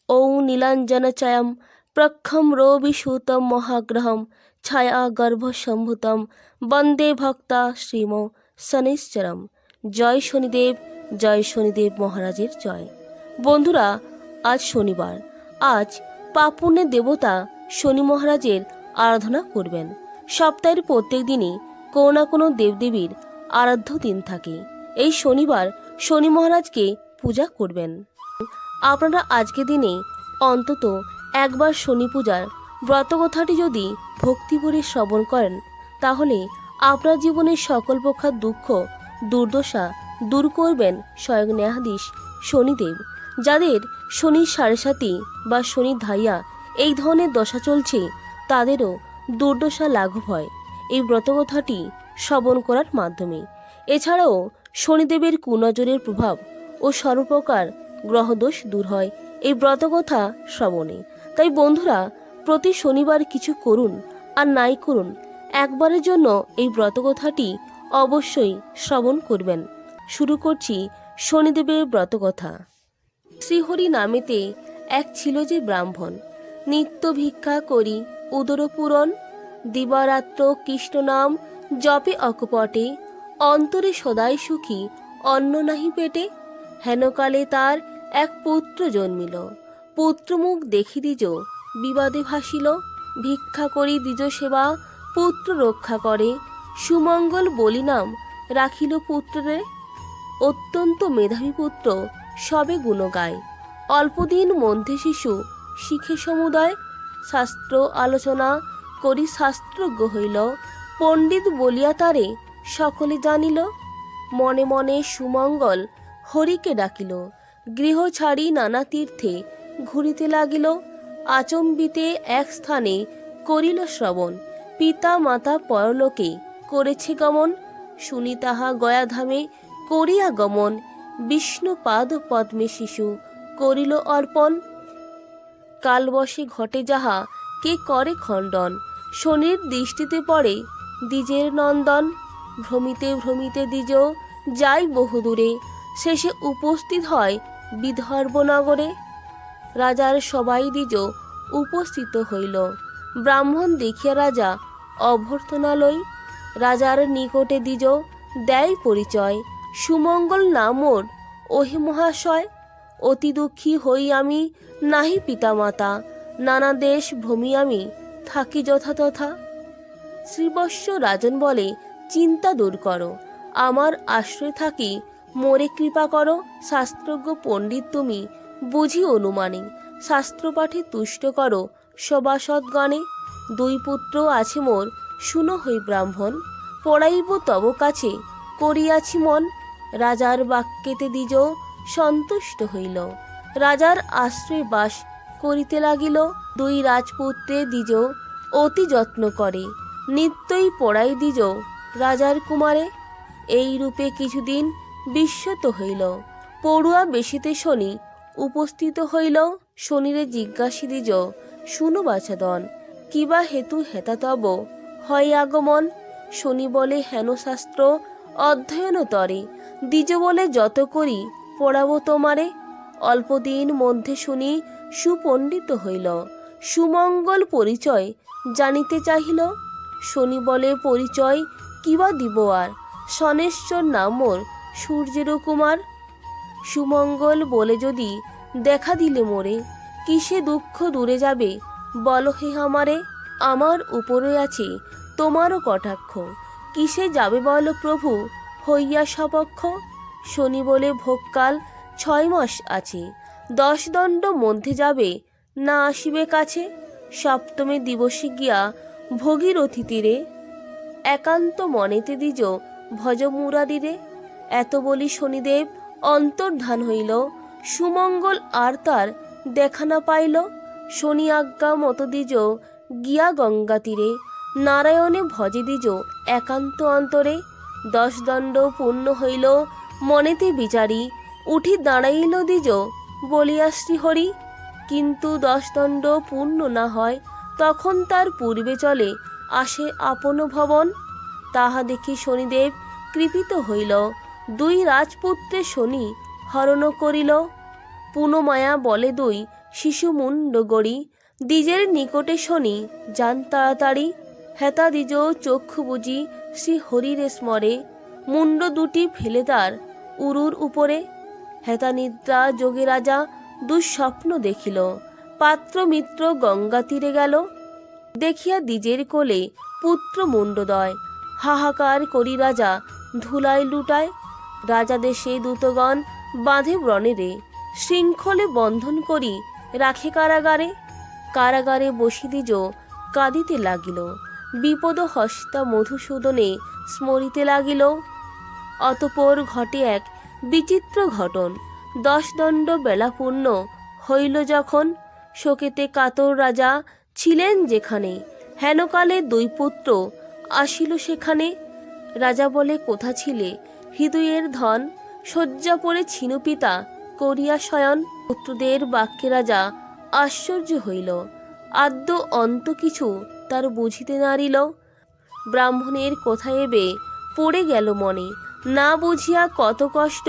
ॐ नीलाञ्जनचयं प्रखं रविसूतं महाग्रहं ছায়াগর্ভসম্ভূতম বন্দে ভক্তা শ্রীম শনিশ্চরম। জয় শনিদেব, জয় শনিদেব মহারাজের জয়। বন্ধুরা, আজ শনিবার। আজ পাপুণ্যের দেবতা শনি মহারাজের আরাধনা করবেন। সপ্তাহের প্রত্যেক দিনই কোনো না কোনো দেবদেবীর আরাধ্য দিন থাকে। এই শনিবার শনি মহারাজকে পূজা করবেন। আপনারা আজকের দিনে অন্তত একবার শনি পূজার ব্রতকথাটি যদি ভক্তিভরে শ্রবণ করেন, তাহলে আপনার জীবনের সকল প্রকার দুঃখ দুর্দশা দূর করবেন স্বয়ং ন্যায়াধীশ শনিদেব। যাদের শনির সাড়ে বা শনির ধাইয়া এই ধরনের দশা চলছে, তাদেরও দুর্দশা লাঘব হয় এই ব্রতকথাটি শ্রবণ করার মাধ্যমে। এছাড়াও শনিদেবের কুনজরের প্রভাব ও সর্বপ্রকার গ্রহদোষ দূর হয় এই ব্রতকথা শ্রবণে। তাই বন্ধুরা, প্রতি শনিবার কিছু করুন আর নাই করুন, একবারের জন্য এই ব্রতকথাটি অবশ্যই শ্রবণ করবেন। শুরু করছি শনিদেবের ব্রতকথা। শ্রীহরি নামেতে এক ছিল যে ব্রাহ্মণ, নিত্য ভিক্ষা করি উদর পূরণ, দিবারাত্র কৃষ্ণ নাম জপে অকপটে, অন্তরে সদাই সুখী অন্ন নাহি পেটে। হেনকালে তার এক পুত্র জন্মিল, পুত্রমুখ দেখি দ্বিজ বিবাদে ভাসিল। ভিক্ষা করি দ্বিজ সেবা পুত্র রক্ষা করে, সুমঙ্গল বলি নাম রাখিল পুত্রে। অত্যন্ত মেধাবী পুত্র সবে গুণ গায়, অল্পদিন মধ্যে শিশু শিখে সমুদয়। শাস্ত্র আলোচনা করি শাস্ত্রজ্ঞ হইল, পণ্ডিত বলিয়া তারে সকলে জানিল। মনে মনে সুমঙ্গল হরিকে ডাকিল, গৃহ ছাড়ি নানা তীর্থে ঘুরিতে লাগিল। আচম্বিতে এক স্থানে করিল শ্রবণ, পিতা মাতা পরলোকে করেছে গমন। শুনি তাহা গয়াধামে করিয়া গমন, বিষ্ণু পাদ পদ্মে শিশু করিল অর্পণ। কালবশে ঘটে যাহা কে করে খণ্ডন, শনির দৃষ্টিতে পড়ে দ্বিজের নন্দন। ভ্রমিতে ভ্রমিতে দ্বিজ যায় বহুদূরে, শেষে উপস্থিত হয় বিদর্ভনগরে। রাজার সবাই দ্বিজ উপস্থিত হইল, ব্রাহ্মণ দেখিয়া রাজা অভ্যর্থনা লই। রাজার নিকটে দ্বিজ দেয় পরিচয়, সুমঙ্গল নামোর ওহে মহাশয়। অতি দুঃখী হই আমি নাহি পিতামাতা, নানা দেশ ভ্রমি আমি থাকি যথাতথা। শ্রীবৎস রাজন বলে চিন্তা দূর করো, আমার আশ্রয় থাকি মোরে কৃপা করো। শাস্ত্রজ্ঞ পণ্ডিত তুমি বুঝি অনুমানে, শাস্ত্রপাঠে তুষ্ট করো সভাসদগণে। দুই পুত্র আছে মোর শুনো হই ব্রাহ্মণ, পড়াইব তব কাছে করিয়াছি মন। রাজার বাক্যেতে দ্বিজ সন্তুষ্ট হইল, রাজার আশ্রয় বাস করিতে লাগিল। দুই রাজপুত্রে দ্বিজ অতি যত্ন করে, নিত্যই পড়াই দ্বিজ রাজার কুমারে। এই রূপে কিছুদিন বিস্মত হইল, পড়ুয়া বেশিতে শনি উপস্থিত হইল। শনিরে জিজ্ঞাসি দ্বিজ শুনো বাছাদন, কিবা হেতু হেতা তব হয় আগমন। শনি বলে হেন শাস্ত্র অধ্যয়ন তরে, দ্বিজ বলে যত করি পড়াবো তোমারে। অল্পদিন মধ্যে শুনি সুপণ্ডিত হইল, সুমঙ্গল পরিচয় জানিতে চাহিল। শনি বলে পরিচয় কিবা দিব আর, শনেশ্বর নাম মোর সূর্যের কুমার। সুমঙ্গল বলে যদি দেখা দিলে মোরে, কিসে দুঃখ দূরে যাবে বলো হে আমারে। আমার উপরে আছে তোমারও কটাক্ষ, কিসে যাবে বলো প্রভু হইয়া সপক্ষ। শনি বলে ভোগকাল 6 মাস আছে, 10 দণ্ড মধ্যে যাবে না আসিবে কাছে। সপ্তমী দিবসে গিয়া ভগীরথী তীরে, একান্ত মনেতে দ্বিজ ভজ মুরারিরে। এত বলি শনিদেব অন্তর্ধান হইল, সুমঙ্গল আর তার দেখা না পাইল। শনি আজ্ঞা মত দ্বিজ গিয়া গঙ্গা তীরে, নারায়ণে ভজে দ্বিজ একান্ত অন্তরে। 10 দণ্ড পূর্ণ হইল মনেতে বিচারি, উঠি দাঁড়াইল দ্বিজ বলিয়া শ্রীহরি। কিন্তু 10 দণ্ড পূর্ণ না হয়, তখন তার পূর্বে চলে আসে আপন ভবন। তাহা দেখি শনিদেব কৃপিত হইল, দুই রাজপুত্রে শনি হরণ করিল। পুনমায়া বলে দুই শিশু মুন্ড গড়ি, দ্বিজের নিকটে শনি যান তাড়াতাড়ি। হেতা দ্বিজ চক্ষু বুঝি শ্রী হরিরে স্মরে, মুন্ড দুটি ফেলে তার উরুর উপরে। হেতা নিদ্রা যোগে রাজা দুঃস্বপ্ন দেখিল, পাত্র মিত্র গঙ্গা তীরে গেল। দেখিয়া দ্বিজের কোলে পুত্র মুন্ডদয়, হাহাকার করি রাজা ধুলায় লুটায়। রাজা দেশে দূতগণ বাঁধে ব্রণেরে, শৃঙ্খলে বন্ধন করি রাখে কারাগারে। কারাগারে বসি দ্বিজ কাঁদিতে লাগিল, বিপদ হস্তা মধুসূদনে স্মরিতে লাগিল। অতঃপর ঘটে এক বিচিত্র ঘটন, 10 দণ্ড বেলা পূর্ণ হইল যখন। শোকেতে কাতর রাজা ছিলেন যেখানে, হেনকালে 2 পুত্র আসিল সেখানে। রাজা বলে কোথা ছিলে হৃদয়ের ধন, শয্যা পড়ে ছিনু পিতা করিয়া শয়ন। পুত্রদের বাক্যে রাজা আশ্চর্য হইল, আদ্য অন্ত কিছু তার বুঝিতে নারিল। ব্রাহ্মণের কথা এবে পড়ে গেল মনে, না বুঝিয়া কত কষ্ট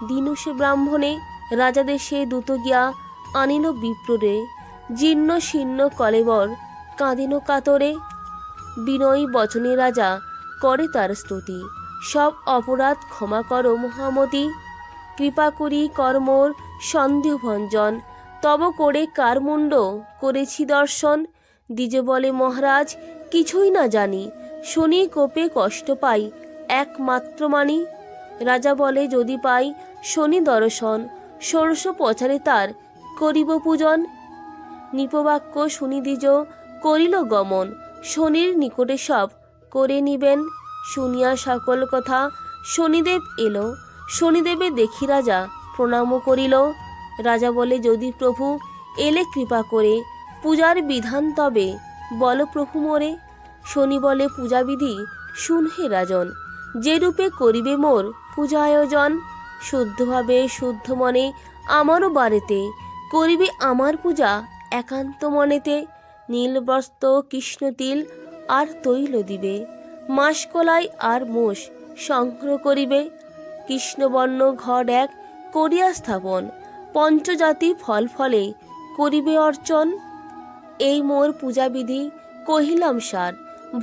দিনু সে ব্রাহ্মণে। রাজা দেশে দূত গিয়া আনিল বিপ্ররে, জীর্ণ শীর্ণ কলেবর কাঁদিন কাতরে। বিনয়ী বচনে রাজা করে তার স্তুতি, সব অপরাধ ক্ষমা করো মহামতি। কৃপা করি কর্মর সন্দেহ ভঞ্জন, তব করে কার মুন্ড করেছি দর্শন। দ্বিজ বলে মহারাজ কিছুই না জানি, শনি কোপে কষ্ট পাই একমাত্র মানি। রাজা বলে যদি পাই শনি দর্শন, ষোড়শ প্রচারে তার করিব পূজন। নিপবাক্য শুনি দ্বিজ করিল গমন, শনির নিকটে সব করে নিবেন। শুনিয়া সকল কথা শনিদেব এলো, শনিদেবে দেখি রাজা প্রণাম করিল। রাজা বলে যদি প্রভু এলে কৃপা করে, পূজার বিধান তবে বল প্রভু মোরে। শনি বলে পূজাবিধি শুন হে রাজন, যে রূপে করিবে মোর পূজা আয়োজন। শুদ্ধভাবে শুদ্ধ মনে আমারও বাড়িতে, করিবে আমার পূজা একান্ত মনেতে। নীল বস্ত্র কৃষ্ণ তিল আর তৈল দিবে, মাসকলাই আর মোষ সংগ্রহ করিবে। কৃষ্ণবর্ণ ঘট এক করিয়া স্থাপন, পঞ্চজাতি ফল ফলে করিবে অর্চন। এই মোর পূজাবিধি কহিলাম সার,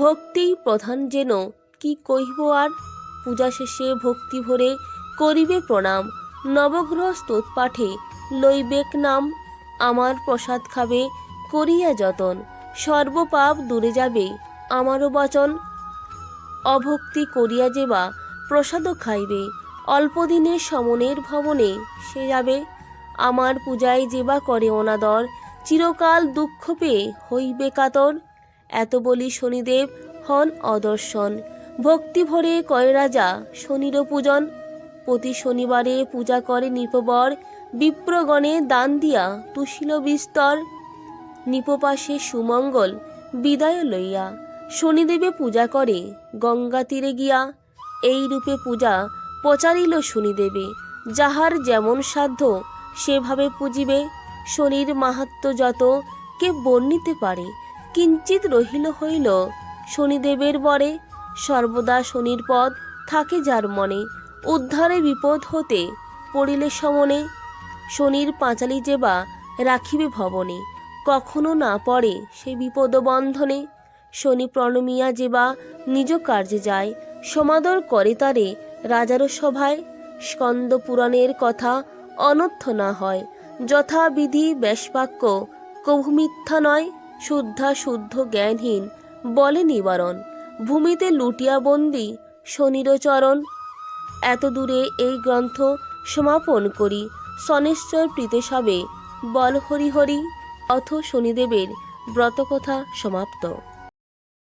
ভক্তি প্রধান যেন কি কহিব আর। পূজা শেষে ভক্তি ভরে করিবে প্রণাম, নবগ্রহ স্তোত পাঠে লইবেক নাম। আমার প্রসাদ খাবে করিয়া যতন, সর্বপাপ দূরে যাবে আমারও বচন। অভক্তি করিয়া যেবা প্রসাদও খাইবে, অল্পদিনে সমনের ভবনে সে যাবে। আমার পূজায় যেবা করে অনাদর, চিরকাল দুঃখ পেয়ে হইবে কাতর। এত বলি শনিদেব হন অদর্শন, ভক্তি ভরে করে রাজা শনির পূজন। প্রতি শনিবারে পূজা করে নৃপবর, বিপ্রগণে দান দিয়া তুষিল বিস্তর। নিপপাশে সুমঙ্গল বিদায় লইয়া, শনিদেবে পূজা করে গঙ্গা তীরে গিয়া। এই রূপে পূজা প্রচারিল শনিদেবে, যাহার যেমন সাধ্য সেভাবে পূজিবে। শনির মাহাত্ম্য যত কে বর্ণিতে পারে, কিঞ্চিত রহিল হইল শনিদেবের বরে। সর্বদা শনির পদ থাকে যার মনে, উদ্ধারে বিপদ হতে পড়িলে সমনে। শনির পাঁচালি যেবা রাখিবে ভবনে, কখনো না পড়ে সে বিপদ বন্ধনে। শনি প্রণমিয়া যেবা নিজ কার্যে যায়, সমাদর করে তারে রাজারও সভায়। স্কন্দ পুরাণের কথা অনর্থ না হয়, যথাবিধি ব্যাসবাক্য কভু মিথ্যা নয়। শুদ্ধা শুদ্ধ জ্ঞানহীন বলে নিবারণ, ভূমিতে লুটিয়া বন্দি শনির চরণ। এত দূরে এই গ্রন্থ সমাপন করি, শনেশ্বর প্রীতে সবে বল হরি হরি। অথ শনিদেবের ব্রতকথা সমাপ্ত।